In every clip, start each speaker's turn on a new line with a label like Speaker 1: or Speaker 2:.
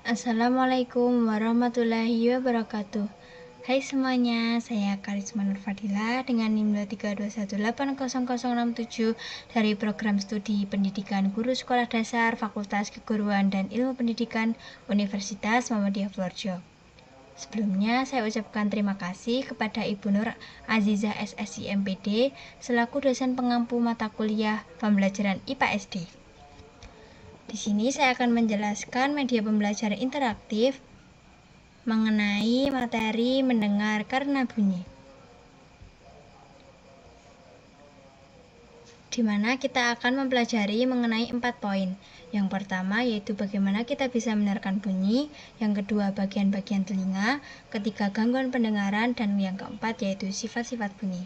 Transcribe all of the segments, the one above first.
Speaker 1: Assalamualaikum warahmatullahi wabarakatuh. Hai semuanya, saya Karisma Nur Fadila dengan NIM 232180067 dari Program Studi Pendidikan Guru Sekolah Dasar Fakultas Keguruan dan Ilmu Pendidikan Universitas Muhammadiyah Purworejo. Sebelumnya, saya ucapkan terima kasih kepada Ibu Nur Azizah SSI MPD selaku dosen pengampu mata kuliah pembelajaran IPA SD. Di sini saya akan menjelaskan media pembelajaran interaktif mengenai materi mendengar karena bunyi, di mana kita akan mempelajari mengenai 4 poin. Yang pertama yaitu bagaimana kita bisa mendengarkan bunyi, yang kedua bagian-bagian telinga, ketiga gangguan pendengaran, dan yang keempat yaitu sifat-sifat bunyi.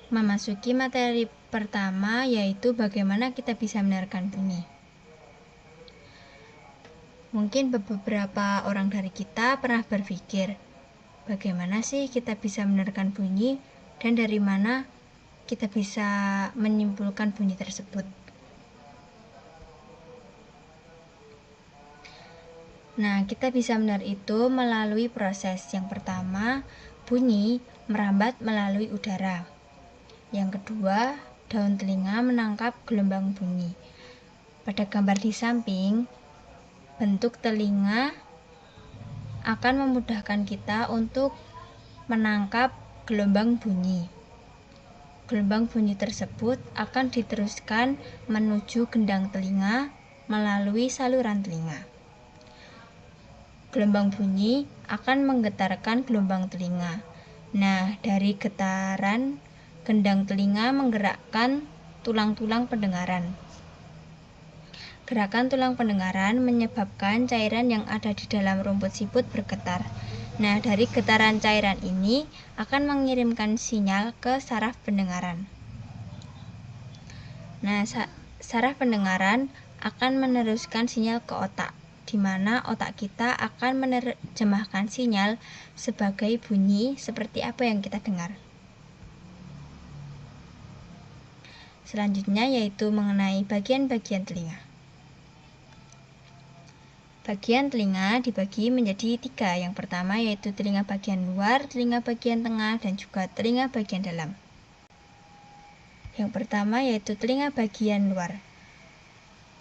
Speaker 1: Memasuki materi pertama yaitu bagaimana kita bisa mendengarkan bunyi. Mungkin beberapa orang dari kita pernah berpikir, bagaimana sih kita bisa mendengarkan bunyi dan dari mana kita bisa menyimpulkan bunyi tersebut. Nah, kita bisa mendengar itu melalui proses. Yang pertama, bunyi merambat melalui udara. Yang kedua, daun telinga menangkap gelombang bunyi. Pada gambar di samping, bentuk telinga akan memudahkan kita untuk menangkap gelombang bunyi. Gelombang bunyi tersebut akan diteruskan menuju gendang telinga melalui saluran telinga. Gelombang bunyi akan menggetarkan gelombang telinga. Nah, dari getaran gendang telinga menggerakkan tulang-tulang pendengaran. Gerakan tulang pendengaran menyebabkan cairan yang ada di dalam rumput siput bergetar. Nah, dari getaran cairan ini akan mengirimkan sinyal ke saraf pendengaran. Nah, saraf pendengaran akan meneruskan sinyal ke otak, di mana otak kita akan menerjemahkan sinyal sebagai bunyi seperti apa yang kita dengar. Selanjutnya yaitu mengenai bagian-bagian telinga. Bagian telinga dibagi menjadi 3. Yang pertama yaitu telinga bagian luar, telinga bagian tengah, dan juga telinga bagian dalam. Yang pertama yaitu telinga bagian luar.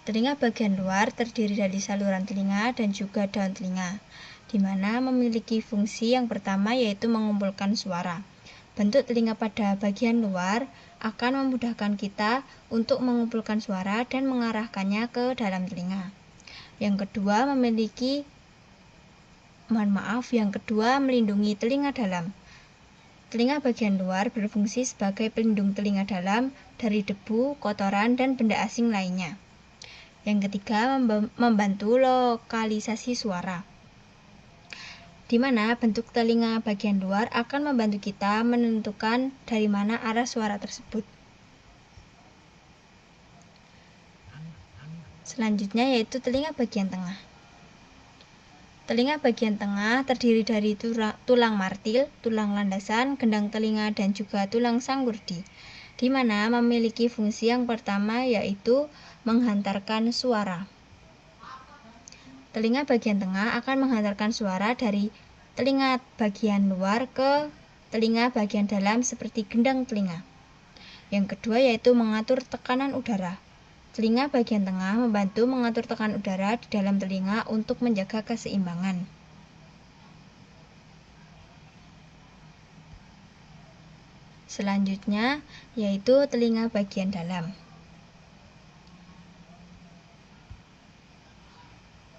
Speaker 1: Telinga bagian luar terdiri dari saluran telinga dan juga daun telinga, di mana memiliki fungsi yang pertama yaitu mengumpulkan suara. Bentuk telinga pada bagian luar akan memudahkan kita untuk mengumpulkan suara dan mengarahkannya ke dalam telinga. Yang kedua melindungi telinga dalam. Telinga bagian luar berfungsi sebagai pelindung telinga dalam dari debu, kotoran, dan benda asing lainnya. Yang ketiga, membantu lokalisasi suara, di mana bentuk telinga bagian luar akan membantu kita menentukan dari mana arah suara tersebut. Selanjutnya yaitu telinga bagian tengah. Telinga bagian tengah terdiri dari tulang martil, tulang landasan, gendang telinga, dan juga tulang sanggurdi, di mana memiliki fungsi yang pertama yaitu menghantarkan suara. Telinga bagian tengah akan menghantarkan suara dari telinga bagian luar ke telinga bagian dalam seperti gendang telinga. Yang kedua yaitu mengatur tekanan udara. Telinga bagian tengah membantu mengatur tekanan udara di dalam telinga untuk menjaga keseimbangan. Selanjutnya yaitu telinga bagian dalam.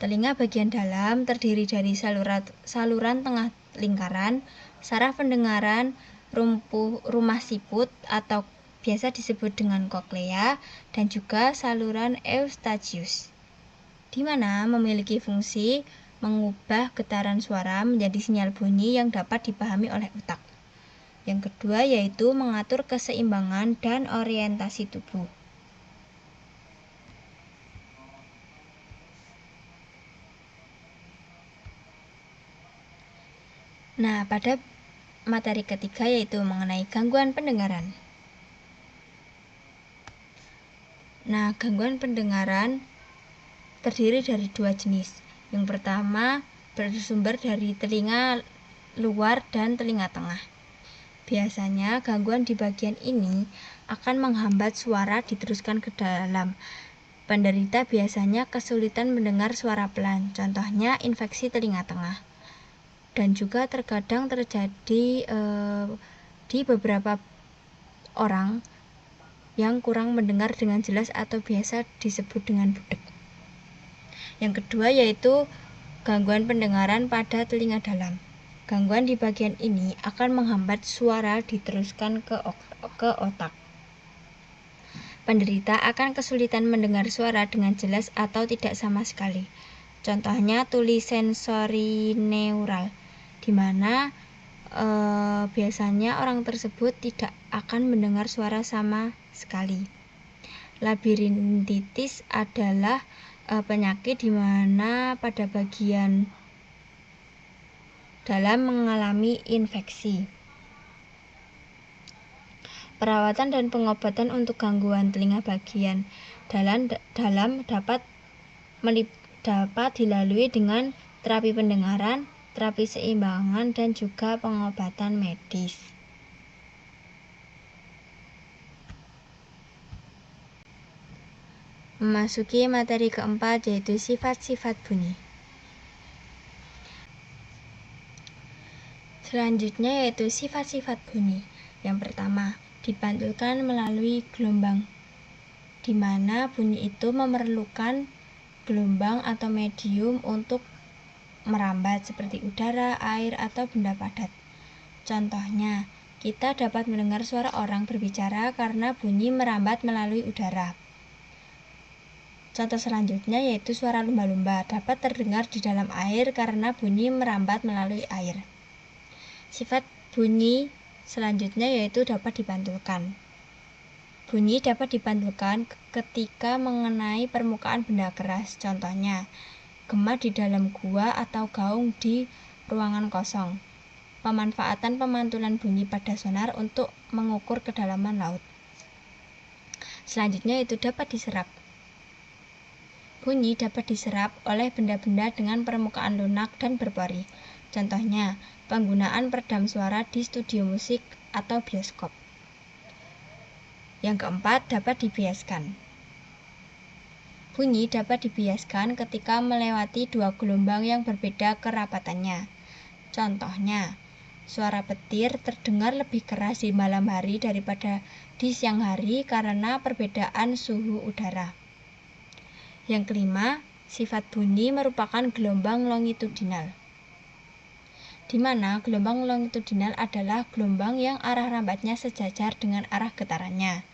Speaker 1: Telinga bagian dalam terdiri dari saluran tengah lingkaran, saraf pendengaran, rumah siput atau biasa disebut dengan koklea, dan juga saluran eustachius, di mana memiliki fungsi mengubah getaran suara menjadi sinyal bunyi yang dapat dipahami oleh otak. Yang kedua yaitu mengatur keseimbangan dan orientasi tubuh. Nah, pada materi ketiga yaitu mengenai gangguan pendengaran. Nah, gangguan pendengaran terdiri dari dua jenis. Yang pertama bersumber dari telinga luar dan telinga tengah. Biasanya gangguan di bagian ini akan menghambat suara diteruskan ke dalam. Penderita biasanya kesulitan mendengar suara pelan, contohnya infeksi telinga tengah. Dan juga terkadang terjadi di beberapa orang yang kurang mendengar dengan jelas atau biasa disebut dengan budek. Yang kedua yaitu gangguan pendengaran pada telinga dalam. Gangguan di bagian ini akan menghambat suara diteruskan ke otak. Penderita akan kesulitan mendengar suara dengan jelas atau tidak sama sekali. Contohnya tuli sensorineural, di mana biasanya orang tersebut tidak akan mendengar suara sama sekali. Labirintitis adalah penyakit di mana pada bagian dalam mengalami infeksi. Perawatan dan pengobatan untuk gangguan telinga bagian dalam dapat dilalui dengan terapi pendengaran, terapi seimbangan, dan juga pengobatan medis. Memasuki materi keempat yaitu sifat-sifat bunyi. Selanjutnya yaitu sifat-sifat bunyi. Yang pertama, dipantulkan melalui gelombang, di mana bunyi itu memerlukan gelombang atau medium untuk merambat seperti udara, air, atau benda padat. Contohnya, kita dapat mendengar suara orang berbicara karena bunyi merambat melalui udara. Contoh selanjutnya yaitu suara lumba-lumba dapat terdengar di dalam air karena bunyi merambat melalui air. Sifat bunyi selanjutnya yaitu dapat dipantulkan. Bunyi dapat dipantulkan ketika mengenai permukaan benda keras. Contohnya, gema di dalam gua atau gaung di ruangan kosong. Pemanfaatan pemantulan bunyi pada sonar untuk mengukur kedalaman laut. Selanjutnya itu dapat diserap. Bunyi dapat diserap oleh benda-benda dengan permukaan lunak dan berpori. Contohnya, penggunaan peredam suara di studio musik atau bioskop. Yang keempat, dapat dibiaskan. Bunyi dapat dibiaskan ketika melewati dua gelombang yang berbeda kerapatannya. Contohnya, suara petir terdengar lebih keras di malam hari daripada di siang hari karena perbedaan suhu udara. Yang kelima, sifat bunyi merupakan gelombang longitudinal, di mana gelombang longitudinal adalah gelombang yang arah rambatnya sejajar dengan arah getarannya.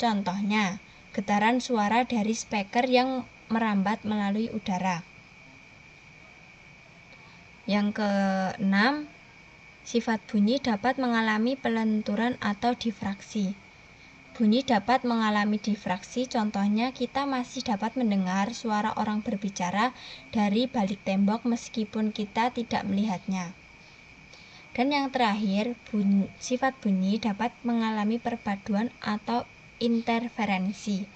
Speaker 1: Contohnya, getaran suara dari speaker yang merambat melalui udara. Yang keenam, sifat bunyi dapat mengalami pelenturan atau difraksi. Bunyi dapat mengalami difraksi, contohnya kita masih dapat mendengar suara orang berbicara dari balik tembok meskipun kita tidak melihatnya. Dan yang terakhir, sifat bunyi dapat mengalami perpaduan atau interferensi.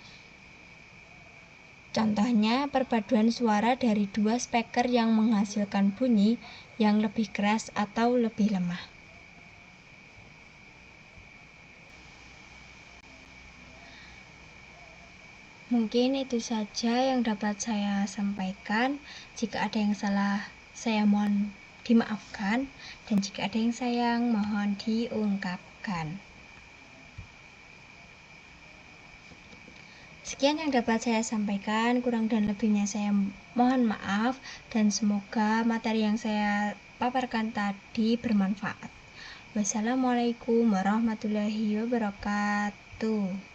Speaker 1: Contohnya, perpaduan suara dari dua speaker yang menghasilkan bunyi yang lebih keras atau lebih lemah. Mungkin itu saja yang dapat saya sampaikan. Jika ada yang salah, saya mohon dimaafkan, dan jika ada yang sayang, mohon diungkapkan. Sekian yang dapat saya sampaikan, kurang dan lebihnya saya mohon maaf, dan semoga materi yang saya paparkan tadi bermanfaat. Wassalamualaikum warahmatullahi wabarakatuh.